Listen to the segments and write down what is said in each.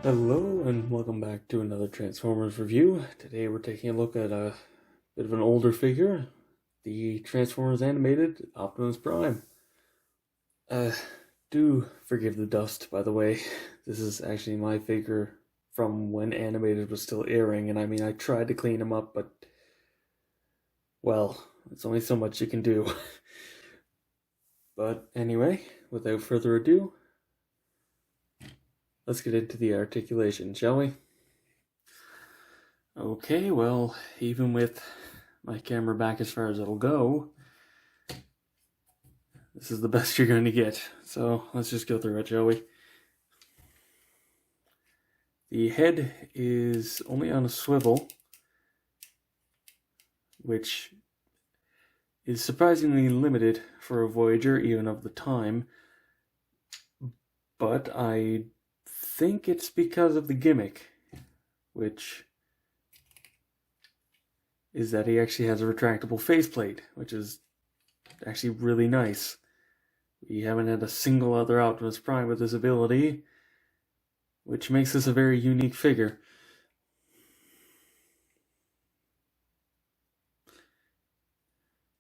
Hello and welcome back to another Transformers review. Today we're taking a look at a bit of an older figure, the Transformers animated Optimus Prime. Do forgive the dust, by the way. This is actually my figure from when animated was still airing, and I mean I tried to clean him up, but well, it's only so much you can do. But anyway, without further ado, let's get into the articulation, shall we? Okay, well, even with my camera back as far as it'll go, this is the best you're going to get. So let's just go through it, shall we? The head is only on a swivel, which is surprisingly limited for a Voyager, even of the time. But I think it's because of the gimmick, which is that he actually has a retractable faceplate, which is actually really nice. We haven't had a single other Optimus Prime with this ability, which makes this a very unique figure.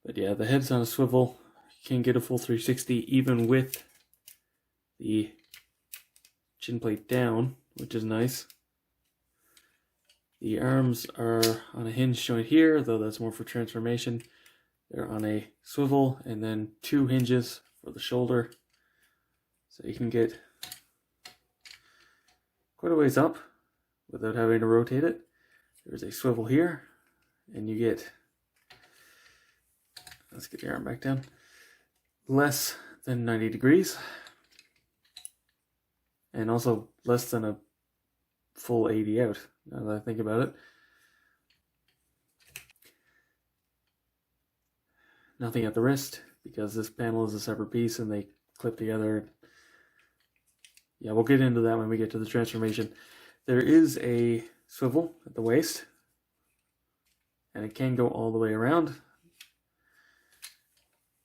But yeah, the head's on a swivel. You can get a full 360 even with the chin plate down, which is nice. The arms are on a hinge joint here, though that's more for transformation. They're on a swivel, and then two hinges for the shoulder. So you can get quite a ways up without having to rotate it. There's a swivel here, and you get, let's get the arm back down, less than 90 degrees. And also less than a full 80 out, now that I think about it. Nothing at the wrist, because this panel is a separate piece and they clip together. Yeah, we'll get into that when we get to the transformation. There is a swivel at the waist, and it can go all the way around.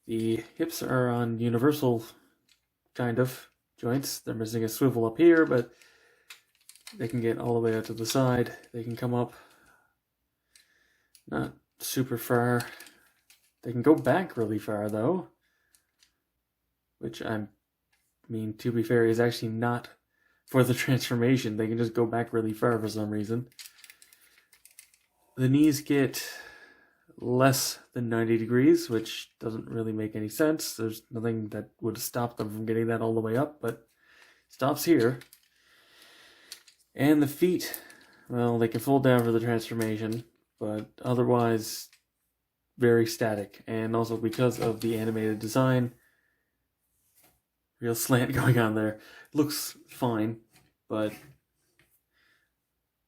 The hips are on universal kind of joints. They're missing a swivel up here, but they can get all the way out to the side. They can come up not super far. They can go back really far though, which I mean, to be fair, is actually not for the transformation. They can just go back really far for some reason. The knees get less than 90 degrees, which doesn't really make any sense. There's nothing that would stop them from getting that all the way up, but it stops here. And the feet, well, they can fold down for the transformation, but otherwise very static. And also because of the animated design, real slant going on there. Looks fine, but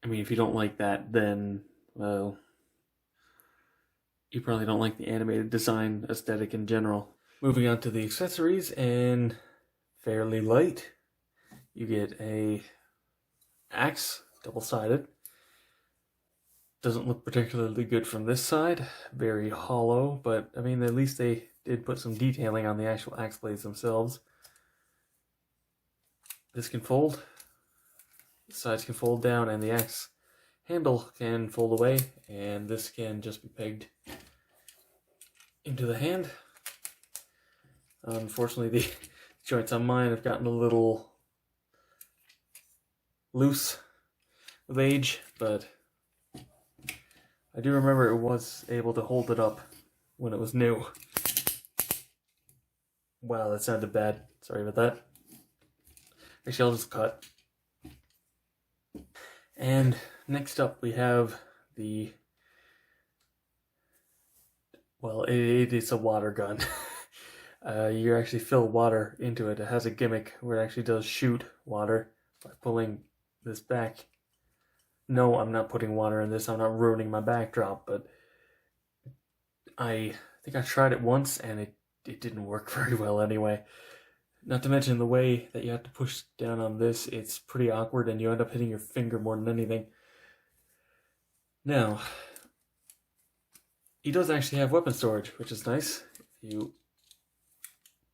I mean, if you don't like that, then, well, you probably don't like the animated design aesthetic in general. Moving on to the accessories, and fairly light. You get a axe, double-sided. Doesn't look particularly good from this side. Very hollow, but I mean, at least they did put some detailing on the actual axe blades themselves. This can fold. The sides can fold down, and the axe handle can fold away, and this can just be pegged into the hand. Unfortunately, the joints on mine have gotten a little loose with age, but I do remember it was able to hold it up when it was new. Wow, that sounded bad. Sorry about that. Actually, I'll just cut. And next up we have the, well, it is a water gun. You actually fill water into it. It has a gimmick where it actually does shoot water by pulling this back. No, I'm not putting water in this. I'm not ruining my backdrop, but I think I tried it once and it didn't work very well anyway. Not to mention the way that you have to push down on this, it's pretty awkward and you end up hitting your finger more than anything. Now, he does actually have weapon storage, which is nice. If you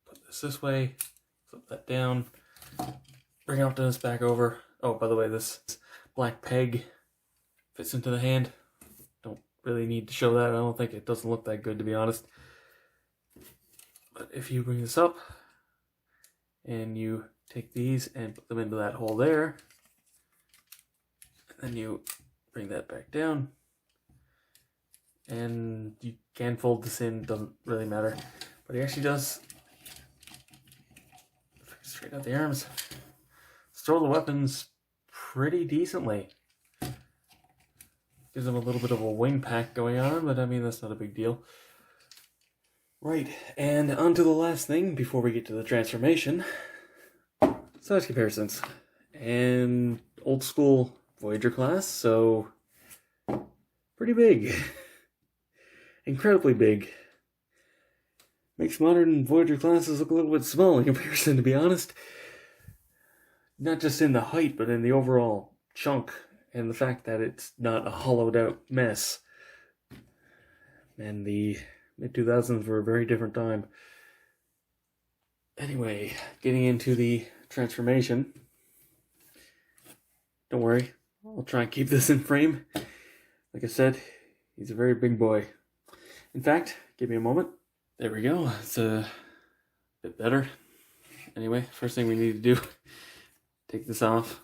put this way, flip that down, bring Optimus back over. Oh, by the way, this black peg fits into the hand. Don't really need to show that. I don't think it doesn't look that good, to be honest. But if you bring this up and you take these and put them into that hole there, and then you bring that back down, and you can fold this in, doesn't really matter. But he actually does straight out the arms. Store the weapons pretty decently. Gives them a little bit of a wing pack going on, but I mean, that's not a big deal. Right, and on to the last thing before we get to the transformation. Size comparisons. And old school Voyager class, so pretty big. Incredibly big. Makes modern Voyager classes look a little bit small in comparison, to be honest. Not just in the height, but in the overall chunk, and the fact that it's not a hollowed out mess. And the mid-2000s were a very different time. Anyway, getting into the transformation. Don't worry, I'll try and keep this in frame. Like I said, he's a very big boy. In fact, give me a moment. There we go, it's a bit better. Anyway, first thing we need to do, take this off,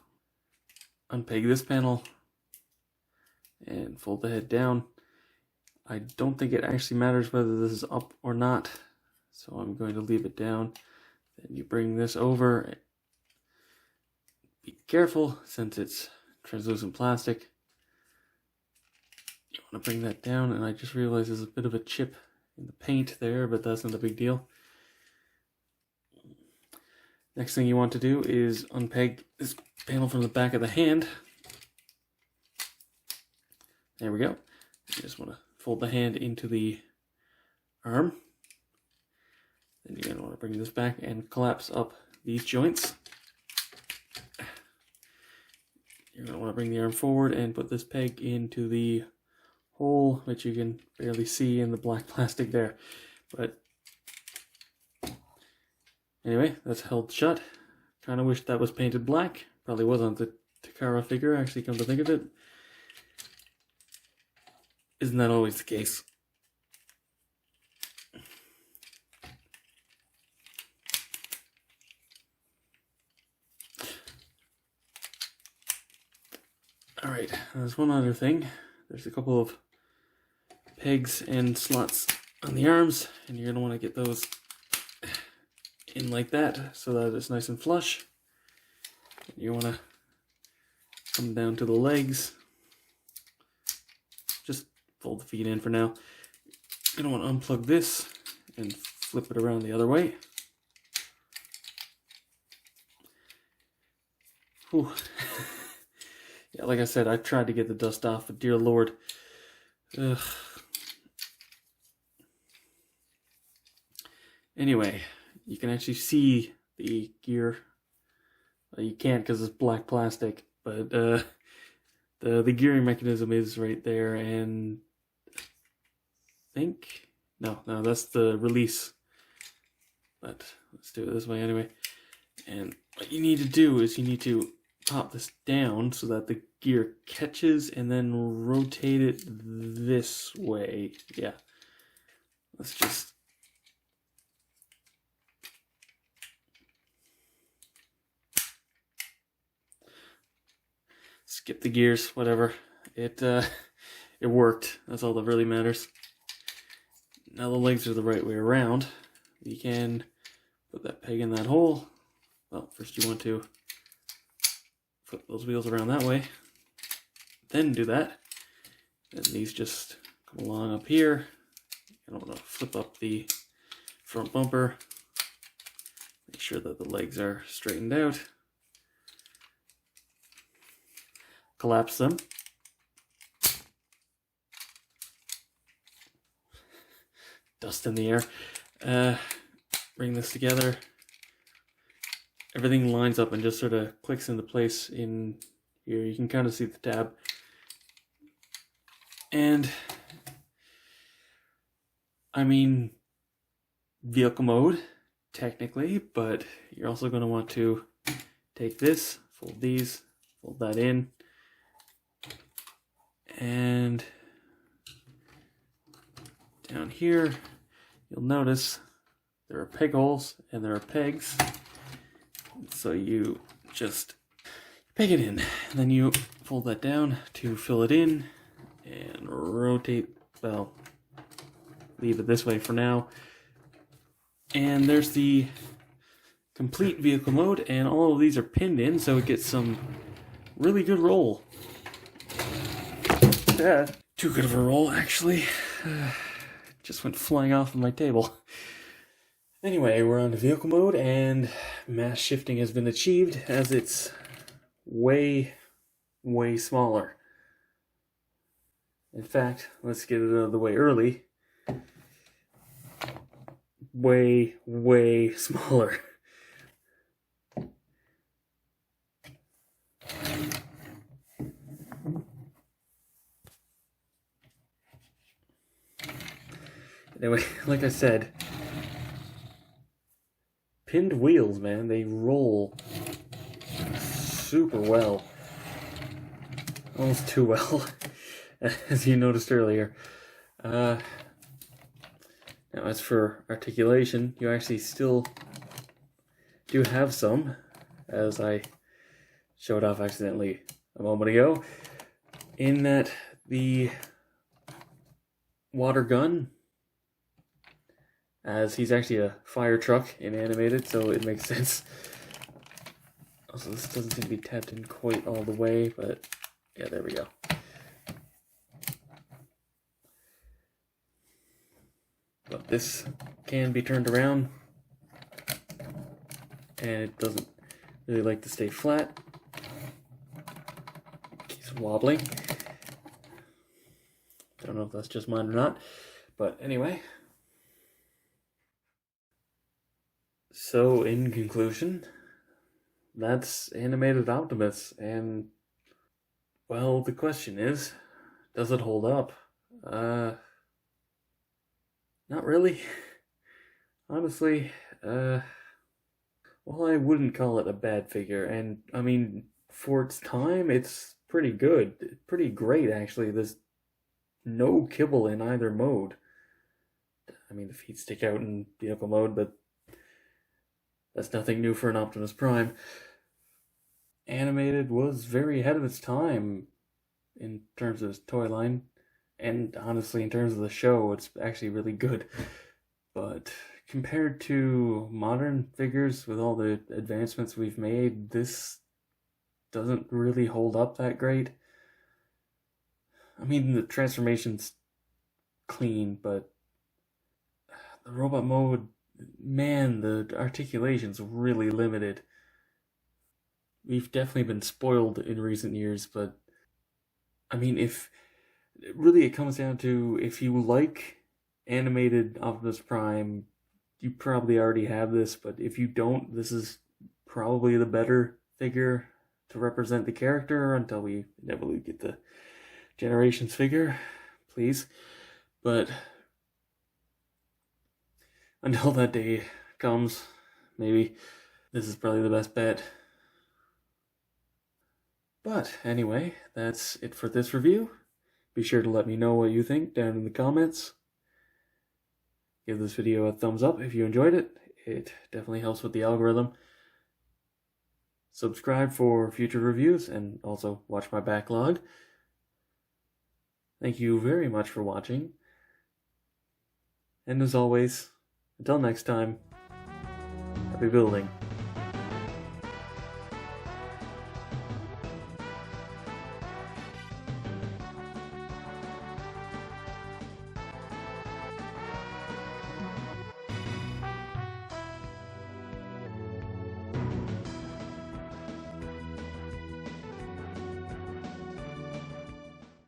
unpeg this panel, and fold the head down. I don't think it actually matters whether this is up or not, so I'm going to leave it down. Then you bring this over. Be careful, since it's translucent plastic. You want to bring that down, and I just realized there's a bit of a chip in the paint there, but that's not a big deal. Next thing you want to do is unpeg this panel from the back of the hand. There we go. You just want to fold the hand into the arm. Then you're going to want to bring this back and collapse up these joints. You're going to want to bring the arm forward and put this peg into the hole, which you can barely see in the black plastic there. But anyway, that's held shut. Kind of wish that was painted black. Probably was on the Takara figure, actually, come to think of it. Isn't that always the case? Alright, there's one other thing. There's a couple of pegs and slots on the arms, and you're going to want to get those in like that so that it's nice and flush. You want to come down to the legs. Just fold the feet in for now. You're going to want to unplug this and flip it around the other way. Whew. Yeah, like I said, I tried to get the dust off, but dear Lord. Ugh. Anyway, you can actually see the gear. You can't because it's black plastic, but the gearing mechanism is right there, and I think no, that's the release. But let's do it this way anyway. And what you need to do is you need to pop this down so that the gear catches, and then rotate it this way. Yeah, let's just skip the gears, whatever. It worked. That's all that really matters. Now the legs are the right way around. You can put that peg in that hole. Well, first you want to flip those wheels around that way. Then do that. And these just come along up here. I want to flip up the front bumper. Make sure that the legs are straightened out. Collapse them. Dust in the air. Bring this together. Everything lines up and just sort of clicks into place in here. You can kind of see the tab. And I mean, vehicle mode, technically, but you're also going to want to take this, fold these, Fold that in. And down here, you'll notice there are peg holes and there are pegs. So you just peg it in. And then you fold that down to fill it in and rotate, well, leave it this way for now. And there's the complete vehicle mode, and all of these are pinned in, so it gets some really good roll. Yeah, too good of a roll, actually. Just went flying off of my table. Anyway, we're on to vehicle mode, and mass shifting has been achieved as it's way, way smaller. In fact, let's get it out of the way early. Way, way smaller. Anyway, like I said, pinned wheels, man, they roll super well. Almost too well, as you noticed earlier. Now, as for articulation, you actually still do have some, as I showed off accidentally a moment ago, in that the water gun, as he's actually a fire truck in animated, so it makes sense. Also, this doesn't seem to be tapped in quite all the way, but yeah, there we go. But this can be turned around, and it doesn't really like to stay flat. It keeps wobbling. Don't know if that's just mine or not, but anyway. So, in conclusion, that's animated Optimus, and, well, the question is, does it hold up? Not really. Honestly, well, I wouldn't call it a bad figure, and, I mean, for its time, it's pretty good. Pretty great, actually. There's no kibble in either mode. I mean, the feet stick out in vehicle mode, but that's nothing new for an Optimus Prime. Animated was very ahead of its time in terms of its toy line, and honestly, in terms of the show, it's actually really good. But compared to modern figures with all the advancements we've made, this doesn't really hold up that great. I mean, the transformation's clean, but the robot mode, man, the articulation's really limited. We've definitely been spoiled in recent years, but I mean, if really it comes down to, if you like animated Optimus Prime, you probably already have this, but if you don't, this is probably the better figure to represent the character until we inevitably get the Generations figure, please. But until that day comes, maybe this is probably the best bet. But anyway, that's it for this review. Be sure to let me know what you think down in the comments. Give this video a thumbs up if you enjoyed it. It definitely helps with the algorithm. Subscribe for future reviews and also watch my backlog. Thank you very much for watching. And as always, until next time, happy building.